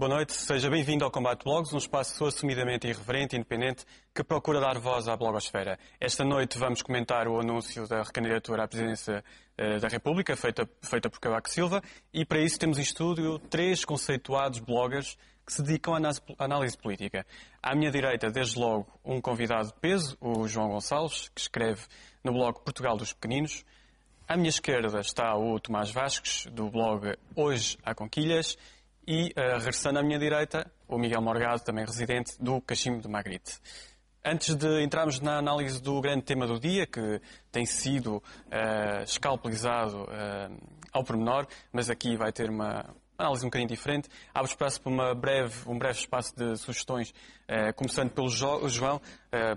Boa noite, seja bem-vindo ao Combate Blogs, um espaço assumidamente irreverente e independente que procura dar voz à blogosfera. Esta noite vamos comentar o anúncio da recandidatura à presidência da República, feita por Cavaco Silva, e para isso temos em estúdio 3 conceituados bloggers que se dedicam à análise política. À minha direita, desde logo, um convidado de peso, o João Gonçalves, que escreve no blog Portugal dos Pequeninos. À minha esquerda está o Tomás Vasques, do blog Hoje há Conquilhas. E, regressando à minha direita, o Miguel Morgado, também residente do Cachimbo de Magritte. Antes de entrarmos na análise do grande tema do dia, que tem sido escalpelizado ao pormenor, mas aqui vai ter uma análise um bocadinho diferente, abre espaço para um breve espaço de sugestões, começando pelo João.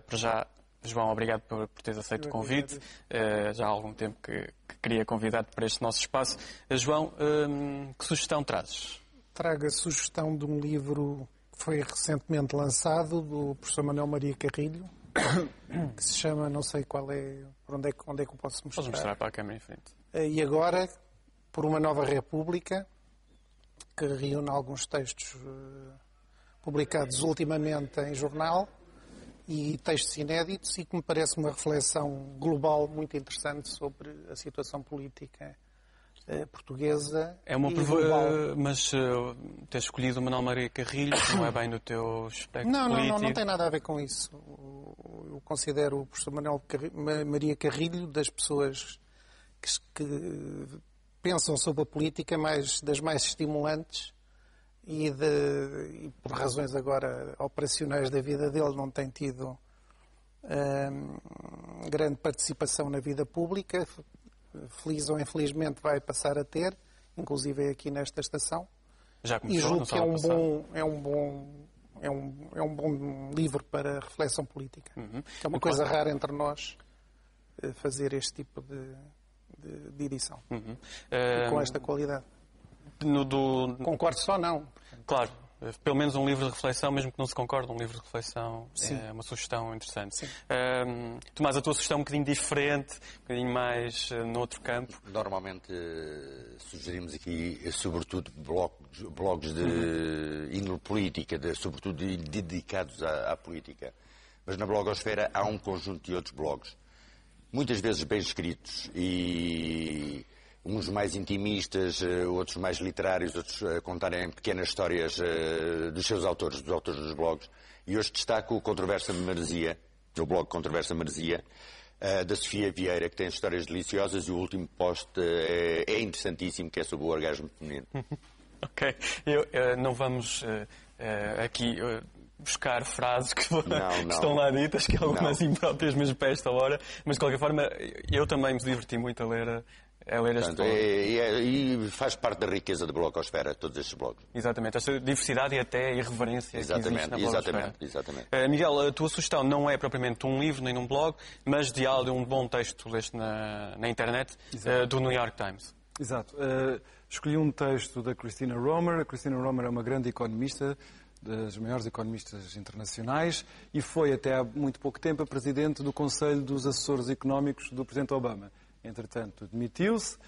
Para já, João, obrigado por teres aceito o convite. Já há algum tempo que queria convidar-te para este nosso espaço. João, que sugestão trazes? Trago a sugestão de um livro que foi recentemente lançado, do professor Manuel Maria Carrilho, que se chama, não sei qual é, onde é que eu posso mostrar. Podes mostrar para a câmera em frente. E agora, por uma nova República, que reúne alguns textos publicados ultimamente em jornal e textos inéditos, e que me parece uma reflexão global muito interessante sobre a situação política portuguesa e global. Mas ter escolhido o Manuel Maria Carrilho não é bem do teu espectro político? Não tem nada a ver com isso. Eu considero o professor Manuel Maria Carrilho das pessoas que pensam sobre a política das mais estimulantes e por razões agora operacionais da vida dele não tem tido grande participação na vida pública. Feliz ou infelizmente vai passar a ter, inclusive aqui nesta estação. Já começou, e julgo que é um bom livro para reflexão política. É uma coisa rara entre nós fazer este tipo de edição. E com esta qualidade. Concordo só não. Claro. Pelo menos um livro de reflexão, mesmo que não se concorde, um livro de reflexão. Sim. É uma sugestão interessante. Tomás, a tua sugestão é um bocadinho diferente, um bocadinho mais noutro campo. Normalmente sugerimos aqui, sobretudo, blogs de índole política, sobretudo dedicados à política. Mas na blogosfera há um conjunto de outros blogs, muitas vezes bem escritos e uns mais intimistas, outros mais literários, outros a contarem pequenas histórias dos seus autores, dos autores dos blogs. E hoje destaco o Controversa Maresia, o blog Controversa Maresia, da Sofia Vieira, que tem histórias deliciosas, e o último post é interessantíssimo, que é sobre o orgasmo feminino. Ok. Não vamos aqui buscar frases que estão lá ditas, que algumas impróprias mesmo para esta hora, mas de qualquer forma eu também me diverti muito a ler este blog. E faz parte da riqueza da blogosfera, todos estes blogs. Exatamente, esta diversidade e até a irreverência que existe na blogosfera. Exatamente. Miguel, a tua sugestão não é propriamente um livro nem um blog, mas de um bom texto leste na internet, do New York Times. Exato. Escolhi um texto da Christina Romer. A Christina Romer é uma grande economista, das maiores economistas internacionais, e foi até há muito pouco tempo a presidente do Conselho dos Assessores Económicos do Presidente Obama. Entretanto, demitiu-se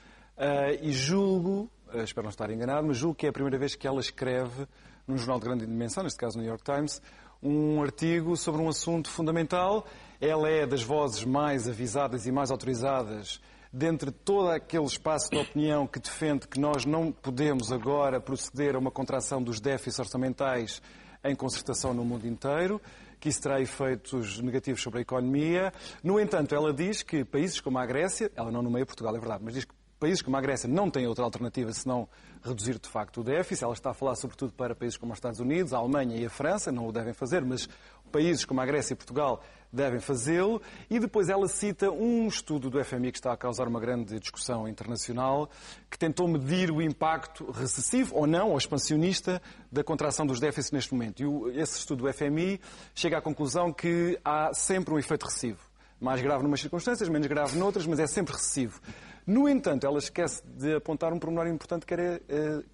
e julgo, espero não estar enganado, mas julgo que é a primeira vez que ela escreve num jornal de grande dimensão, neste caso o New York Times, um artigo sobre um assunto fundamental. Ela é das vozes mais avisadas e mais autorizadas dentre todo aquele espaço de opinião que defende que nós não podemos agora proceder a uma contração dos déficits orçamentais em concertação no mundo inteiro, que isso terá efeitos negativos sobre a economia. No entanto, ela diz que países como a Grécia, ela não nomeia Portugal, é verdade, mas diz que países como a Grécia não têm outra alternativa senão reduzir de facto o déficit. Ela está a falar sobretudo para países como os Estados Unidos, a Alemanha e a França, não o devem fazer, mas países como a Grécia e Portugal devem fazê-lo. E depois ela cita um estudo do FMI que está a causar uma grande discussão internacional, que tentou medir o impacto recessivo ou não, ou expansionista, da contração dos déficits neste momento. E esse estudo do FMI chega à conclusão que há sempre um efeito recessivo. Mais grave numas circunstâncias, menos grave noutras, mas é sempre recessivo. No entanto, ela esquece de apontar um pormenor importante que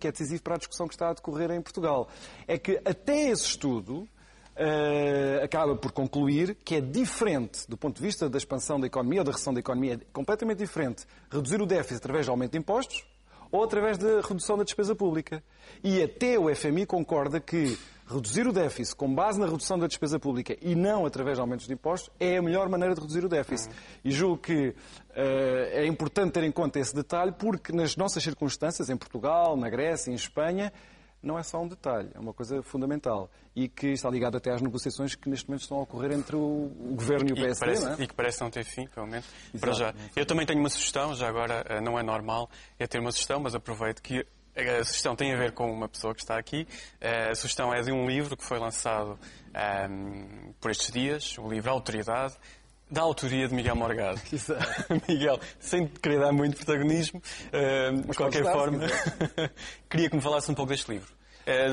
é decisivo para a discussão que está a decorrer em Portugal. É que até esse estudo acaba por concluir que é diferente, do ponto de vista da expansão da economia ou da recessão da economia, é completamente diferente reduzir o déficit através de aumento de impostos ou através da redução da despesa pública. E até o FMI concorda que reduzir o déficit com base na redução da despesa pública e não através de aumentos de impostos é a melhor maneira de reduzir o déficit. E julgo que é importante ter em conta esse detalhe porque nas nossas circunstâncias, em Portugal, na Grécia, em Espanha, não é só um detalhe, é uma coisa fundamental e que está ligado até às negociações que neste momento estão a ocorrer entre o Governo e o PSD. E que parece não ter fim, pelo menos, para já. Eu também tenho uma sugestão, já agora não é normal ter uma sugestão, mas aproveito que a sugestão tem a ver com uma pessoa que está aqui. A sugestão é de um livro que foi lançado por estes dias, o livro Autoridade, da autoria de Miguel Morgado. Miguel, sem querer dar muito protagonismo, de qualquer forma, queria que me falasse um pouco deste livro.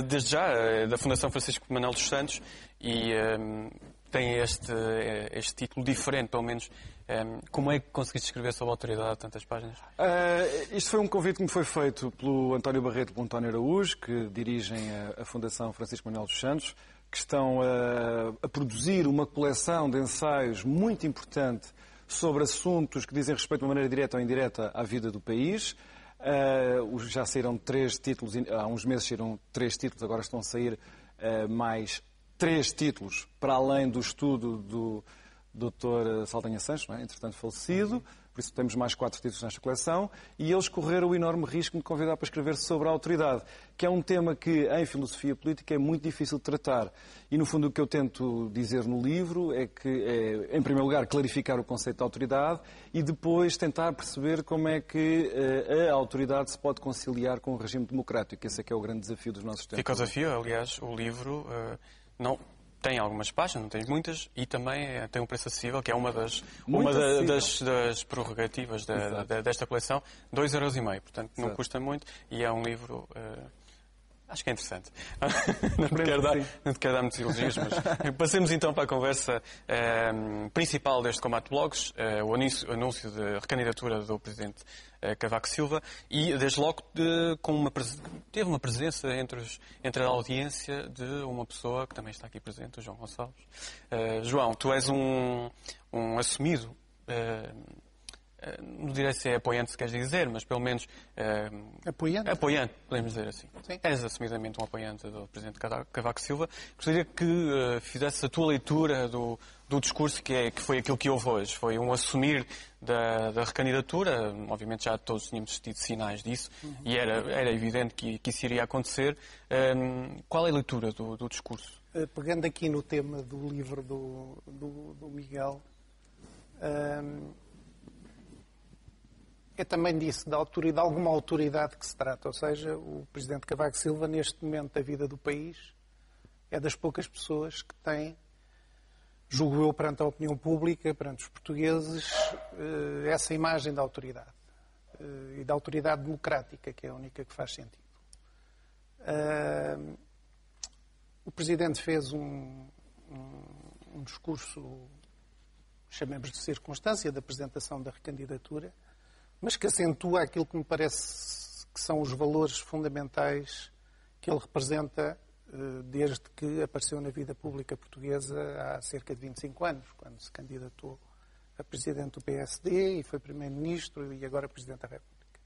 Desde já, da Fundação Francisco Manuel dos Santos, e tem este título diferente, pelo menos. Como é que conseguiste escrever sobre a autoridade tantas páginas? Isto foi um convite que me foi feito pelo António Barreto e pelo António Araújo, que dirigem a Fundação Francisco Manuel dos Santos, que estão a produzir uma coleção de ensaios muito importante sobre assuntos que dizem respeito de uma maneira direta ou indireta à vida do país. Já saíram 3 títulos, há uns meses saíram 3 títulos, agora estão a sair mais 3 títulos, para além do estudo do Dr. Saldanha Sancho, não é? Entretanto falecido, por isso temos mais 4 títulos nesta coleção, e eles correram o enorme risco de me convidar para escrever sobre a autoridade, que é um tema que, em filosofia política, é muito difícil de tratar. E, no fundo, o que eu tento dizer no livro é que, em primeiro lugar, clarificar o conceito de autoridade e depois tentar perceber como é que a autoridade se pode conciliar com o regime democrático. Esse é que é o grande desafio dos nossos tempos. Fica o desafio, aliás, o livro não... Tem algumas páginas, não tem muitas, e também tem um preço acessível, que é uma das prerrogativas desta coleção, 2,5€. Portanto, não custa muito e é um livro... Acho que é interessante. Não te quero dar muitos elogios, mas passemos então para a conversa principal deste Combate Blogs, o anúncio de recandidatura do Presidente Cavaco Silva, e desde logo teve uma presença entre a audiência de uma pessoa que também está aqui presente, o João Gonçalves. João, tu és um assumido... não direi se é apoiante, se queres dizer, mas pelo menos... Apoiante? Apoiante, podemos dizer assim. Sim. És assumidamente um apoiante do Presidente Cavaco Silva. Gostaria que fizesse a tua leitura do discurso que foi aquilo que houve hoje. Foi um assumir da recandidatura. Obviamente já todos tínhamos tido sinais disso e era evidente que isso iria acontecer. Qual é a leitura do discurso? Pegando aqui no tema do livro do Miguel... Eu também disse de alguma autoridade que se trata, ou seja, o Presidente Cavaco Silva, neste momento da vida do país, é das poucas pessoas que tem, julgo eu, perante a opinião pública, perante os portugueses, essa imagem da autoridade. E da autoridade democrática, que é a única que faz sentido. O Presidente fez um discurso, chamemos de circunstância, da apresentação da recandidatura, mas que acentua aquilo que me parece que são os valores fundamentais que ele representa desde que apareceu na vida pública portuguesa há cerca de 25 anos, quando se candidatou a Presidente do PSD e foi Primeiro-Ministro e agora Presidente da República.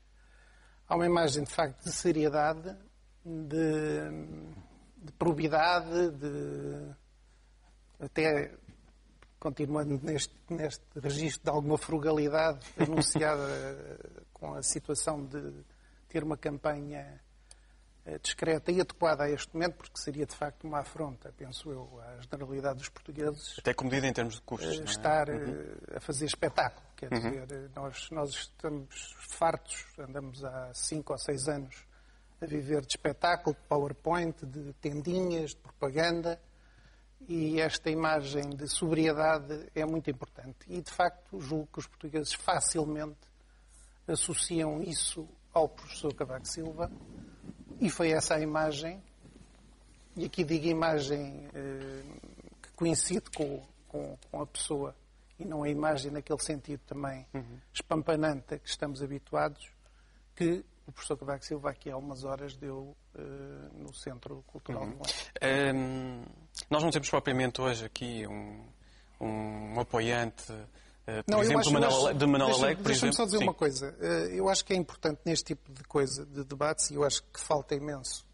Há uma imagem, de facto, de seriedade, de probidade, até... continuando neste registro de alguma frugalidade anunciada com a situação de ter uma campanha discreta e adequada a este momento, porque seria de facto uma afronta, penso eu, à generalidade dos portugueses. Até comedida em termos de custos. Estar a fazer espetáculo. Quer dizer, nós estamos fartos, andamos há 5 ou 6 anos a viver de espetáculo, de PowerPoint, de tendinhas, de propaganda. E esta imagem de sobriedade é muito importante. E, de facto, julgo que os portugueses facilmente associam isso ao professor Cavaco Silva. E foi essa a imagem, e aqui digo imagem que coincide com a pessoa, e não a imagem naquele sentido também espampanante a que estamos habituados, que o professor Cavaco Silva aqui há umas horas deu no Centro Cultural de Belém. Nós não temos propriamente hoje aqui um apoiante Por exemplo, de Manuel Alegre, por exemplo. Deixa-me só dizer uma coisa. Eu acho que é importante neste tipo de coisa, de debates, e eu acho que falta imenso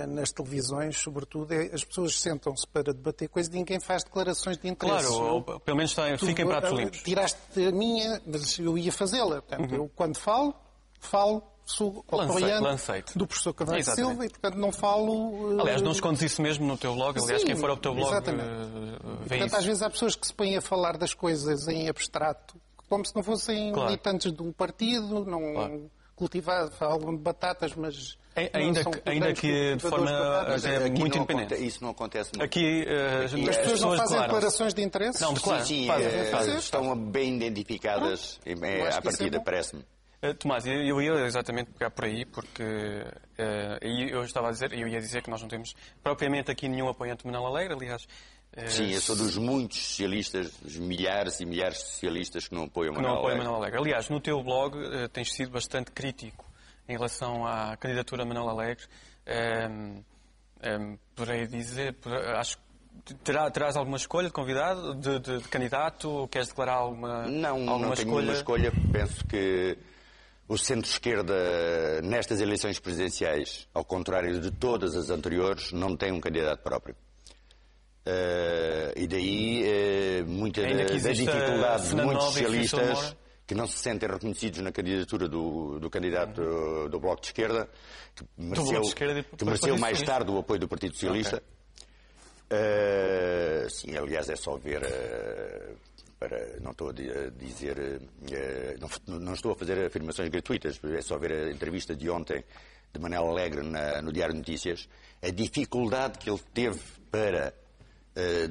nas televisões, sobretudo, as pessoas sentam-se para debater coisas e ninguém faz declarações de interesse. Claro, pelo menos fiquem pratos limpos. Tiraste a minha, mas eu ia fazê-la. Portanto, eu quando falo, sou apoiante do professor Cavaco Silva e, portanto, não falo... Aliás, não escondes isso mesmo no teu blog. Aliás, quem for ao teu blog vê isso. Isso. Às vezes há pessoas que se põem a falar das coisas em abstrato, como se não fossem militantes de um partido, não falam de batatas, mas... Ainda que de forma muito independente. Isso não acontece muito. Aqui, as pessoas não fazem declarações de interesse? Não, declaram. Sim, estão bem identificadas à partida, parece-me. Tomás, eu ia exatamente pegar por aí, porque eu ia dizer que nós não temos propriamente aqui nenhum apoiante de Manuel Alegre, aliás... Sim, eu sou dos muitos socialistas, dos milhares e milhares de socialistas que não apoiam Manuel Alegre. Aliás, no teu blog tens sido bastante crítico em relação à candidatura de Manuel Alegre. Poderei dizer, acho que terás alguma escolha de convidado, de candidato? Queres declarar alguma escolha? Não tenho nenhuma escolha. Penso que o centro-esquerda, nestas eleições presidenciais, ao contrário de todas as anteriores, não tem um candidato próprio. E daí muita da dificuldade de muitos socialistas que não se sentem reconhecidos na candidatura do candidato do Bloco de Esquerda, que mereceu mais tarde o apoio do Partido Socialista. Sim, aliás, é só ver... não estou a dizer... não estou a fazer afirmações gratuitas, é só ver a entrevista de ontem de Manuel Alegre no Diário de Notícias. A dificuldade que ele teve para...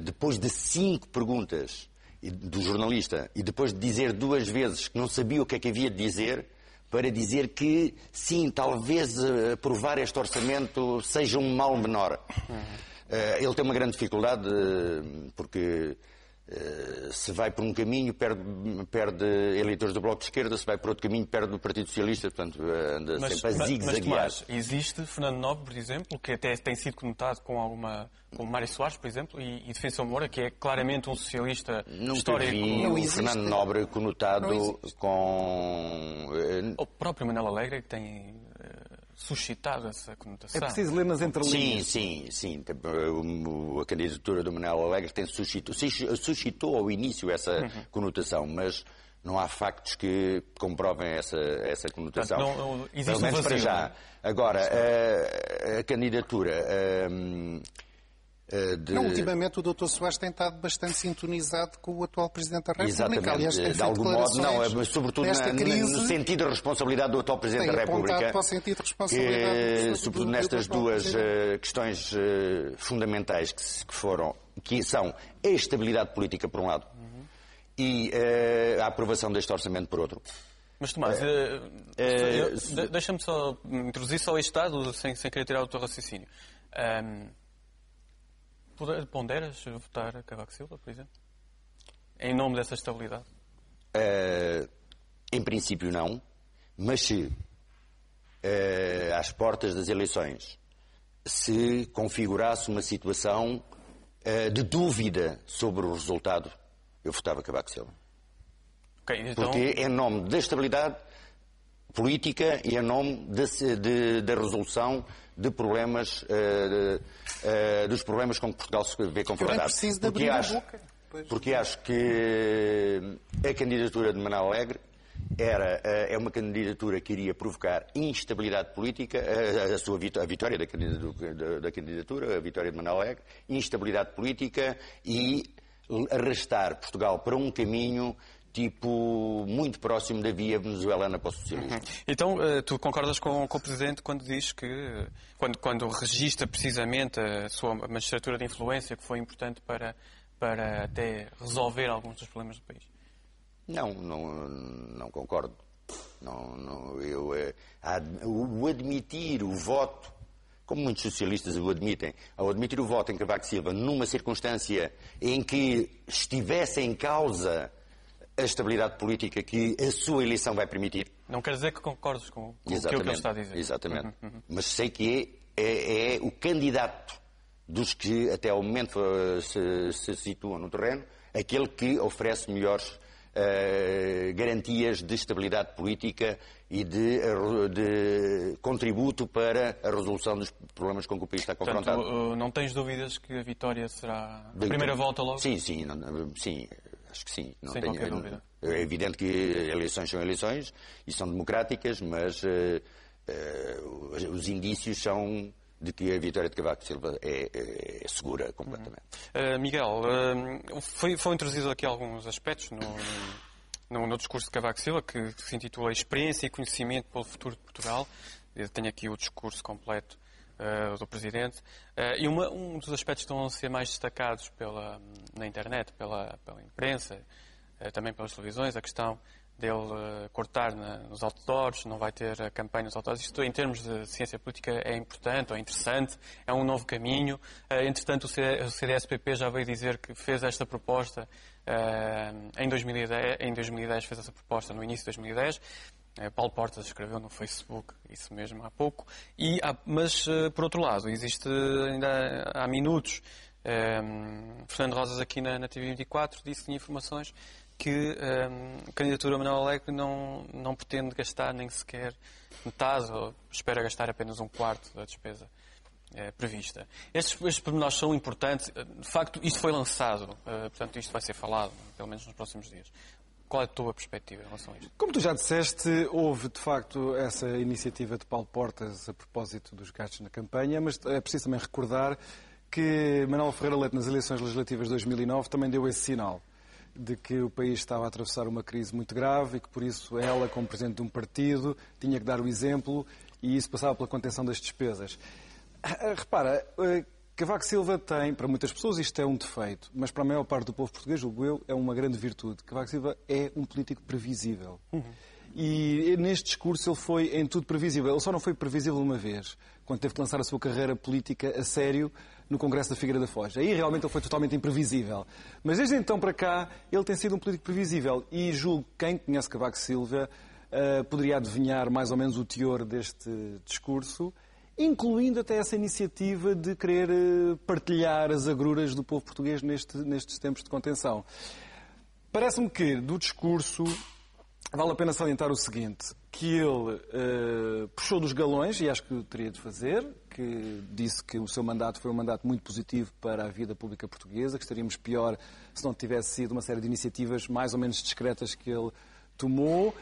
depois de 5 perguntas do jornalista e depois de dizer 2 vezes que não sabia o que é que havia de dizer, para dizer que, sim, talvez aprovar este orçamento seja um mal menor. Ele tem uma grande dificuldade porque se vai por um caminho perde eleitores do Bloco de Esquerda, se vai por outro caminho perde o Partido Socialista, portanto anda sempre a zigue-zaguear. Mas existe Fernando Nobre, por exemplo, que até tem sido conotado com Mário Soares, por exemplo, e Defensor Moura, que é claramente um socialista histórico. Nunca vi o Fernando Nobre conotado com... O próprio Manuel Alegre que tem suscitado essa conotação. É preciso ler nas entrelinhas. Sim. A candidatura do Manuel Alegre suscitou ao início essa conotação, mas não há factos que comprovem essa conotação. Portanto, existe pelo menos um vazio, para já. Agora, a candidatura... Ultimamente o Dr. Soares tem estado bastante sintonizado com o atual Presidente da República. Exatamente. Aliás, tem de algum modo, sobretudo no sentido de responsabilidade do atual Presidente da República. Para o sentido de responsabilidade sobretudo nestas duas questões fundamentais que são a estabilidade política por um lado e a aprovação deste orçamento por outro. Mas, Tomás, deixa-me só introduzir só este Estado sem querer tirar o teu raciocínio. Ponderas votar a Cavaco Silva, por exemplo? Em nome dessa estabilidade? Em princípio não, mas se às portas das eleições se configurasse uma situação de dúvida sobre o resultado, eu votava Cavaco Silva. Okay, então... Porque é em nome da estabilidade política e em nome da resolução de problemas, dos problemas com que Portugal se vê confrontado. Porque acho que a candidatura de Manuel Alegre é uma candidatura que iria provocar instabilidade política, a vitória da candidatura, a vitória de Manuel Alegre, instabilidade política e arrastar Portugal para um caminho tipo muito próximo da via venezuelana para o socialismo. Então, tu concordas com o Presidente quando diz que, quando registra precisamente a sua magistratura de influência, que foi importante para até resolver alguns dos problemas do país? Não concordo. O admitir o voto, como muitos socialistas o admitem, ao admitir o voto em Cavaco Silva numa circunstância em que estivesse em causa a estabilidade política que a sua eleição vai permitir. Não quer dizer que concordes com o que ele está a dizer. Exatamente. Mas sei que é o candidato dos que até ao momento se situam no terreno aquele que oferece melhores garantias de estabilidade política e de contributo para a resolução dos problemas com que o país está confrontado. Portanto, não tens dúvidas que a vitória será a primeira volta logo? Sim, acho que sim. Não sem tenho, qualquer dúvida. É evidente que eleições são eleições e são democráticas, mas os indícios são de que a vitória de Cavaco Silva é segura completamente. Miguel, foram introduzidos aqui alguns aspectos no discurso de Cavaco Silva, que se intitula Experiência e Conhecimento pelo Futuro de Portugal. Eu tenho aqui o discurso completo do Presidente. E um dos aspectos que estão a ser mais destacados na internet, pela imprensa, também pelas televisões, a questão dele cortar nos outdoors, não vai ter a campanha nos outdoors. Isto, em termos de ciência política, é importante, ou é interessante, é um novo caminho. Entretanto, o CDS-PP já veio dizer que fez esta proposta em 2010 fez essa proposta no início de 2010. Paulo Portas escreveu no Facebook isso mesmo há pouco. Mas, por outro lado, existe ainda há minutos, Fernando Rosas aqui na TV24 disse que tinha informações que a candidatura a Manuel Alegre não pretende gastar nem sequer metade, ou espera gastar apenas um quarto da despesa prevista. Estes pormenores são importantes. De facto, isto foi lançado, portanto, isto vai ser falado, pelo menos nos próximos dias. Qual é a tua perspectiva em relação a isto? Como tu já disseste, houve de facto essa iniciativa de Paulo Portas a propósito dos gastos na campanha, mas é preciso também recordar que Manuel Ferreira Leite, nas eleições legislativas de 2009, também deu esse sinal de que o país estava a atravessar uma crise muito grave e que, por isso, ela, como presidente de um partido, tinha que dar o exemplo e isso passava pela contenção das despesas. Repara, Cavaco Silva tem, para muitas pessoas isto é um defeito, mas para a maior parte do povo português, julgo eu, é uma grande virtude. Cavaco Silva é um político previsível. E neste discurso ele foi em tudo previsível. Ele só não foi previsível uma vez, quando teve que lançar a sua carreira política a sério no Congresso da Figueira da Foz. Aí realmente ele foi totalmente imprevisível. Mas desde então para cá ele tem sido um político previsível. E julgo que quem conhece Cavaco Silva poderia adivinhar mais ou menos o teor deste discurso, incluindo até essa iniciativa de querer partilhar as agruras do povo português nestes tempos de contenção. Parece-me que do discurso vale a pena salientar o seguinte, que ele puxou dos galões, e acho que o teria de fazer, que disse que o seu mandato foi um mandato muito positivo para a vida pública portuguesa, que estaríamos pior se não tivesse sido uma série de iniciativas mais ou menos discretas que ele tomou.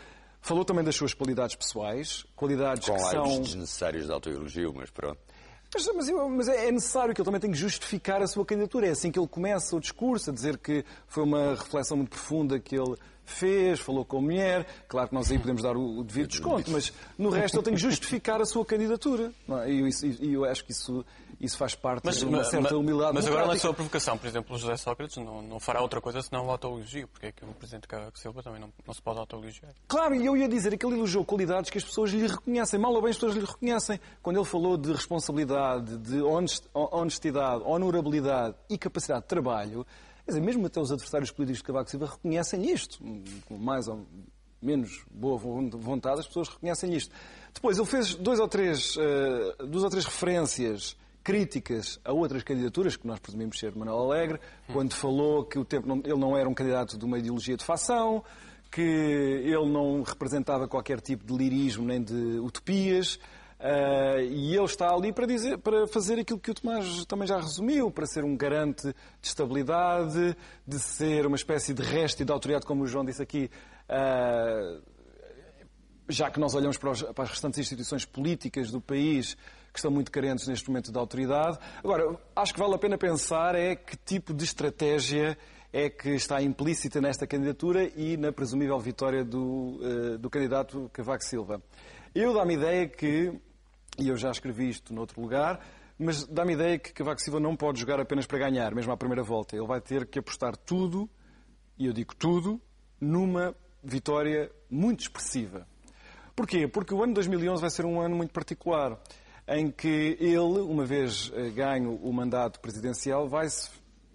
Falou também das suas qualidades pessoais, qualidades que são... Com desnecessários de autoelogio, mas pronto. Mas é necessário que ele também tenha que justificar a sua candidatura. É assim que ele começa o discurso, a dizer que foi uma reflexão muito profunda que ele fez, falou com a mulher. Claro que nós aí podemos dar o devido desconto, mas no resto ele tem que justificar a sua candidatura. E eu acho que isso faz parte de uma certa humildade. Mas agora na sua provocação, por exemplo, o José Sócrates não fará outra coisa senão o autoelogio, porque é que o Presidente Cavaco Silva também não se pode autoelogiar. Claro, e eu ia dizer que ele elogiou qualidades que as pessoas lhe reconhecem. Mal ou bem as pessoas lhe reconhecem. Quando ele falou de responsabilidade, de honestidade, honorabilidade e capacidade de trabalho, quer dizer, mesmo até os adversários políticos de Cavaco Silva reconhecem isto. Com mais ou menos boa vontade, as pessoas reconhecem isto. Depois, ele fez duas ou três referências críticas a outras candidaturas, que nós presumimos ser Manuel Alegre, quando falou que ele não era um candidato de uma ideologia de facção, que ele não representava qualquer tipo de lirismo nem de utopias, e ele está ali para fazer aquilo que o Tomás também já resumiu, para ser um garante de estabilidade, de ser uma espécie de resto e de autoridade, como o João disse aqui, já que nós olhamos para as restantes instituições políticas do país que estão muito carentes neste momento de autoridade. Agora, acho que vale a pena pensar que tipo de estratégia é que está implícita nesta candidatura e na presumível vitória do candidato Cavaco Silva. Eu dá-me ideia que, e eu já escrevi isto noutro lugar, mas dá-me ideia que Cavaco Silva não pode jogar apenas para ganhar, mesmo à primeira volta. Ele vai ter que apostar tudo, e eu digo tudo, numa vitória muito expressiva. Porquê? Porque o ano 2011 vai ser um ano muito particular, em que ele, uma vez ganho o mandato presidencial, vai se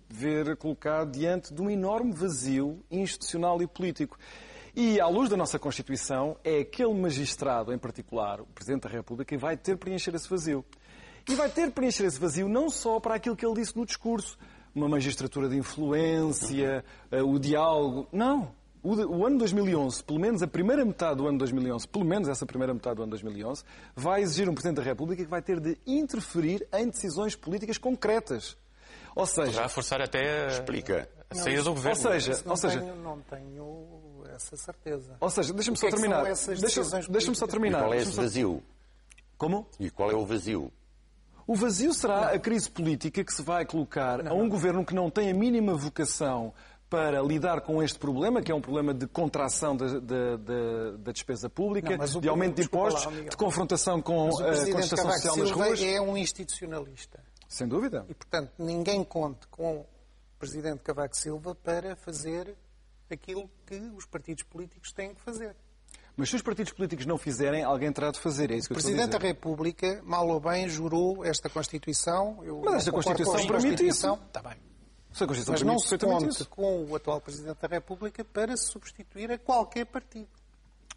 ver colocado diante de um enorme vazio institucional e político. E, à luz da nossa Constituição, é aquele magistrado, em particular, o Presidente da República, que vai ter de preencher esse vazio. E vai ter de preencher esse vazio não só para aquilo que ele disse no discurso, uma magistratura de influência, o diálogo. Não. O ano 2011, pelo menos a primeira metade do ano 2011, pelo menos essa primeira metade do ano 2011, vai exigir um Presidente da República que vai ter de interferir em decisões políticas concretas. Ou seja... Já forçar até a saída do governo. Não tenho essa certeza. Ou seja, deixa-me só terminar. Deixa-me só terminar. E qual é esse vazio? Como? E qual é o vazio? O vazio será a crise política que se vai colocar a um governo que não tem a mínima vocação para lidar com este problema, que é um problema de contração da despesa pública, de aumento de impostos, de confrontação com a contestação social nas ruas. É um institucionalista. Sem dúvida. E, portanto, ninguém conte com o Presidente Cavaco Silva para fazer aquilo que os partidos políticos têm que fazer. Mas se os partidos políticos não fizerem, alguém terá de fazer. É isso que eu estou a dizer. O Presidente da República, mal ou bem, jurou esta Constituição. Mas esta Constituição permite isso. Está bem. Mas não se conte com o atual Presidente da República para se substituir a qualquer partido.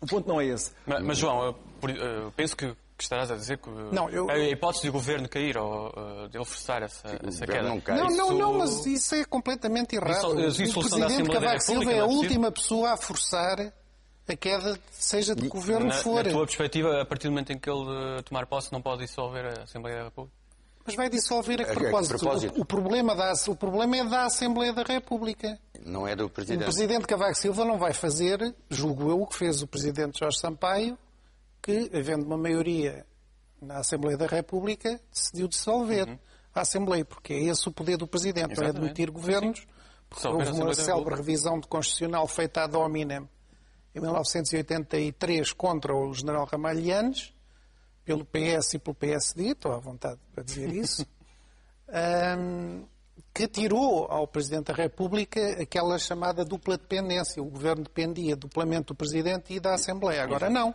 O ponto não é esse. Mas João, eu penso que estarás a dizer que a hipótese de o governo cair ou de ele forçar essa queda. Não, mas isso é completamente errado. O Presidente Cavaco Silva é a última pessoa a forçar a queda, seja de que governo for. Na tua perspectiva, a partir do momento em que ele tomar posse, não pode dissolver a Assembleia da República? Mas vai dissolver a que propósito? O problema é da Assembleia da República. Não é do Presidente. O Presidente Cavaco Silva não vai fazer, julgo eu, o que fez o Presidente Jorge Sampaio, que, havendo uma maioria na Assembleia da República, decidiu dissolver a Assembleia, porque é esse o poder do Presidente, exatamente. Não é demitir governos, porque houve uma célebre revisão de Constitucional feita ad hominem em 1983 contra o general Ramalhianes, pelo PS e pelo PSD, estou à vontade para dizer isso, que tirou ao Presidente da República aquela chamada dupla dependência. O governo dependia duplamente do Presidente e da Assembleia. Agora não.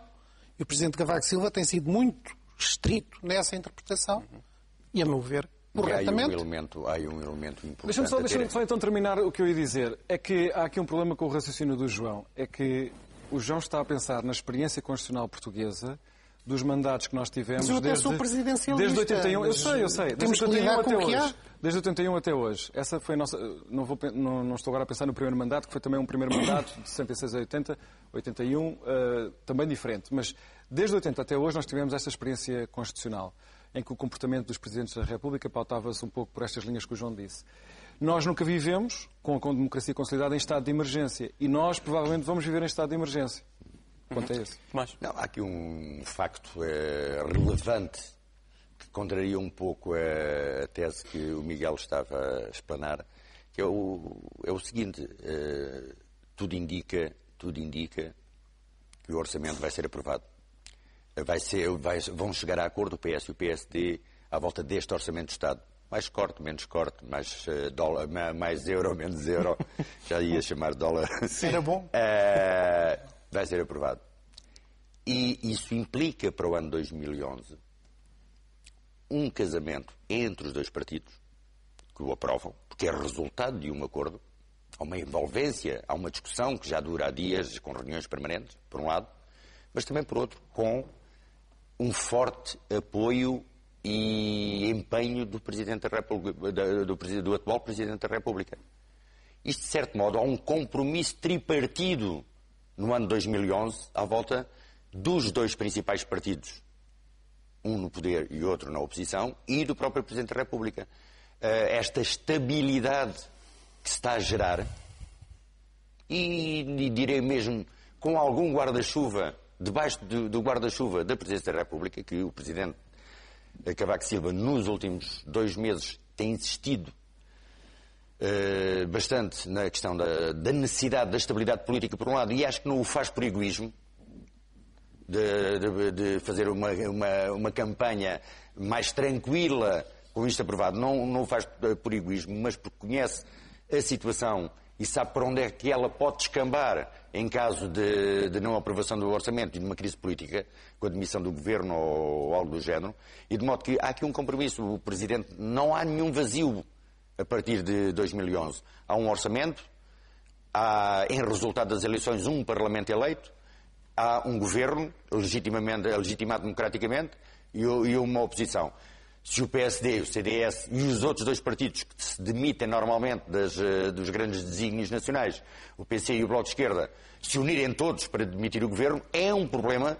E o Presidente Cavaco Silva tem sido muito estrito nessa interpretação e, a meu ver, corretamente. Há um elemento importante. Deixa-me só então terminar o que eu ia dizer. É que há aqui um problema com o raciocínio do João. É que o João está a pensar na experiência constitucional portuguesa dos mandatos que nós tivemos desde 81. Eu sei. Desde 81 até hoje. Desde 81 até hoje. Essa foi a nossa... Não estou agora a pensar no primeiro mandato, que foi também um primeiro mandato de 66 a 80, 81, também diferente. Mas desde 80 até hoje nós tivemos esta experiência constitucional, em que o comportamento dos Presidentes da República pautava-se um pouco por estas linhas que o João disse. Nós nunca vivemos, com democracia consolidada, em estado de emergência. E nós, provavelmente, vamos viver em estado de emergência. Quanto é esse? Não, há aqui um facto relevante que contraria um pouco a tese que o Miguel estava a explanar, que é o seguinte: tudo indica que o orçamento vai ser aprovado. Vão chegar a acordo o PS e o PSD à volta deste orçamento de Estado. Mais corte, menos corte, mais dólar, mais euro, menos euro. Já ia chamar dólar. Era bom. Vai ser aprovado. E isso implica para o ano 2011 um casamento entre os dois partidos que o aprovam, porque é resultado de um acordo. Há uma envolvência, há uma discussão que já dura há dias, com reuniões permanentes, por um lado, mas também, por outro, com um forte apoio e empenho do Presidente da República, do atual Presidente da República. Isto, de certo modo, há um compromisso tripartido no ano 2011 à volta dos dois principais partidos, um no poder e outro na oposição, e do próprio Presidente da República. Esta estabilidade que se está a gerar, e direi mesmo com algum guarda-chuva, debaixo do guarda-chuva da Presidência da República, que o Presidente Cavaco Silva, nos últimos 2 meses, tem insistido bastante na questão da necessidade da estabilidade política, por um lado, e acho que não o faz por egoísmo, de fazer uma campanha mais tranquila com isto aprovado. Não o faz por egoísmo, mas porque conhece a situação e sabe para onde é que ela pode descambar em caso de não aprovação do orçamento e de uma crise política, com a demissão do governo ou algo do género, e de modo que há aqui um compromisso. O Presidente, não há nenhum vazio a partir de 2011. Há um orçamento, há, em resultado das eleições, um Parlamento eleito, há um governo legitimado democraticamente e uma oposição. se o PSD, o CDS e os outros dois partidos que se demitem normalmente dos grandes desígnios nacionais, o PC e o Bloco de Esquerda, se unirem todos para demitir o governo, é um problema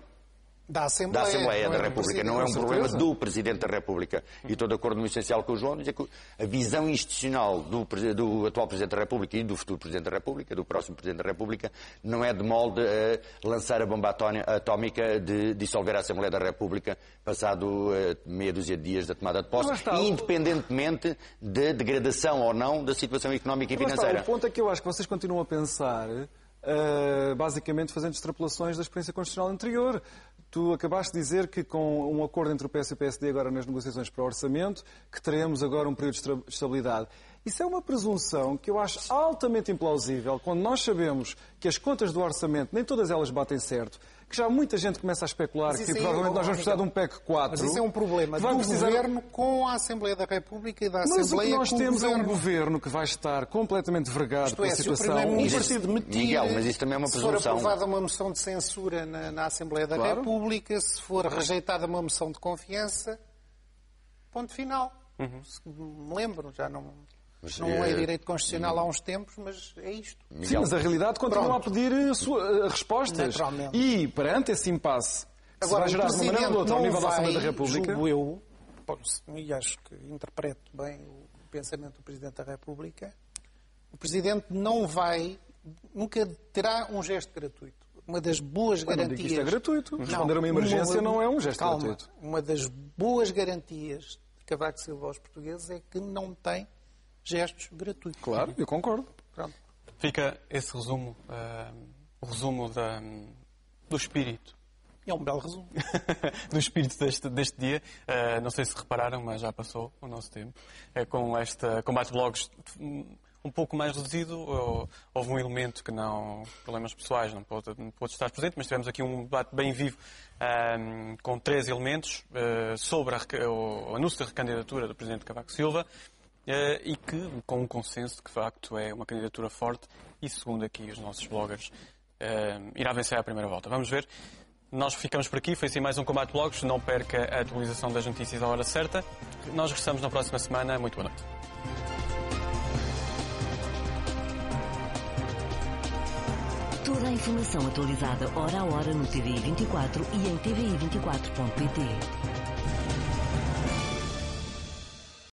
da Assembleia da República, não é um problema do Presidente da República. E estou de acordo no essencial com o João, dizer que a visão institucional do atual Presidente da República e do futuro Presidente da República, do próximo Presidente da República, não é de molde a lançar a bomba atómica de dissolver a Assembleia da República passado meia dúzia de dias da tomada de posse, independentemente da degradação ou não da situação económica e financeira. O ponto é que eu acho que vocês continuam a pensar, basicamente fazendo extrapolações da experiência constitucional anterior. Tu acabaste de dizer que com um acordo entre o PS e o PSD agora nas negociações para o orçamento, que teremos agora um período de estabilidade. Isso é uma presunção que eu acho altamente implausível, quando nós sabemos que as contas do orçamento, nem todas elas batem certo, que já muita gente começa a especular que provavelmente nós vamos precisar de um PEC 4. Mas isso é um problema do governo com a Assembleia da República e da Assembleia com o Mas o que nós temos é um governo que vai estar completamente vergado pela situação. Miguel, mas isso também é uma presunção. Se for aprovada uma moção de censura na Assembleia da República, se for rejeitada uma moção de confiança, ponto final. Se me lembro, já não... Não é direito constitucional há uns tempos, mas é isto. Sim, mas a realidade continua a pedir respostas. E, perante esse impasse, que se vai gerar de uma maneira ou de outra ao nível da Assembleia da República... Julgo eu, e acho que interpreto bem o pensamento do Presidente da República, o Presidente nunca terá um gesto gratuito. Uma das boas garantias... Não digo que isto é gratuito. Responder a uma emergência não é um gesto gratuito. Uma das boas garantias de Cavaco Silva aos portugueses é que não tem gestos gratuitos. Claro, eu concordo. Pronto. Fica esse resumo, o resumo do espírito. É um belo resumo. Do espírito deste dia. Não sei se repararam, mas já passou o nosso tempo. Com este combate blogs um pouco mais reduzido, houve um elemento que não... Problemas pessoais, não pôde estar presente, mas tivemos aqui um debate bem vivo com 3 elementos sobre o anúncio da recandidatura do Presidente Cavaco Silva, e que, com um consenso de que, de facto, é uma candidatura forte e, segundo aqui os nossos bloggers, irá vencer a primeira volta. Vamos ver. Nós ficamos por aqui. Foi assim mais um Combate Blogs. Não perca a atualização das notícias à hora certa. Nós regressamos na próxima semana. Muito boa noite. Toda a informação atualizada hora a hora no TVI 24 e em tvi24.pt.